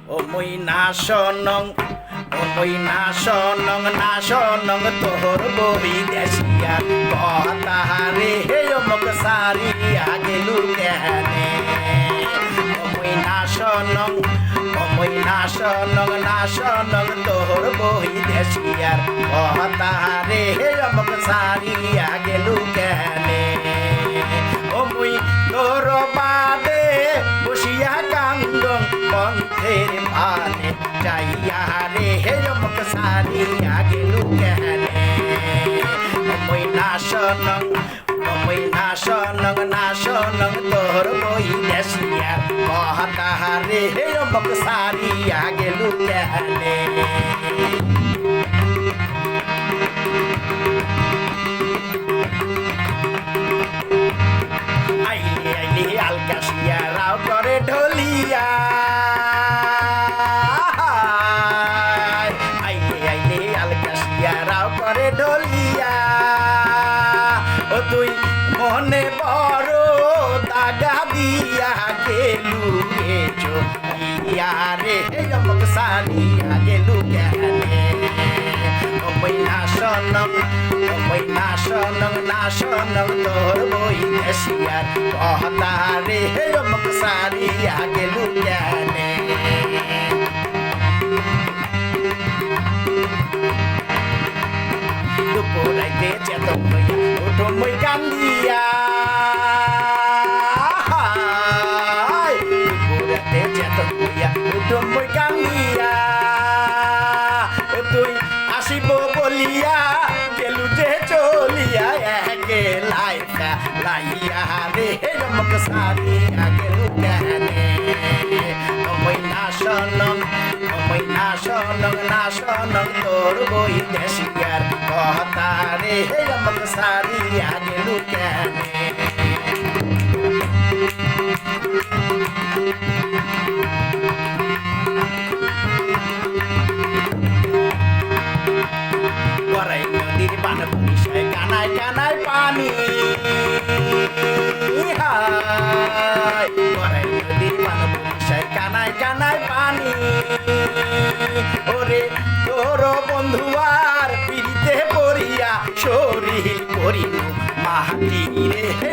ও মই নাশনং ও মই নাশনং তোর বই দেশিয়া কথারে হে অমক সারিয়া গেলু কেনে ও মই নাশনং তোর বই দেশিয়ার কথারে হে অমক সারিয়া গেলু কেনে ও মই তোর বাদে বসিয়া কান্দং পন্থের পানে যাইয়া রে হে অমক সারিয়া গেলু কেনে মই নাশনং তোর বই দেশিয়া কথা রে হে অমক সারিয়া গেলু কেনে আইলে আলকাশিয়া রাও করে ঢলিয়া আইলে আলকাশিয়া রাও করে ঢলিয়া ও তুই মনে বড় দাগা দিয়া গেলু রে চলিয়া রে অমক সারিয়া গেলু কেনে ও মই নাশনং তোর বই দেশিয়ার কথা রে অমক সারিয়া গেলু কেনে দুপুরাইতে চেতন হইয়া উঠো মই কান্দিয়া দুপুরাইতে চেতন হইয়া উঠো মই কান্দিয়া তুই আসিব বলিয়া গেলু যে চলিয়া একে লাইকা লাইয়া রে অমক সারিয়া গেলু কেনে মই নাশনং তোর বই দেশিয়ার কথা রে অমক সারিয়া গেলু কেনে গড়াই নদীর বান বরিশায় কানায় কানায় পানি গড়াই নদীর বান বরিশায় কানায় কানায় পানি ওরে তোর বন্ধু আর পিড়িতে পড়িয়া শরীর করিনু মাটি রে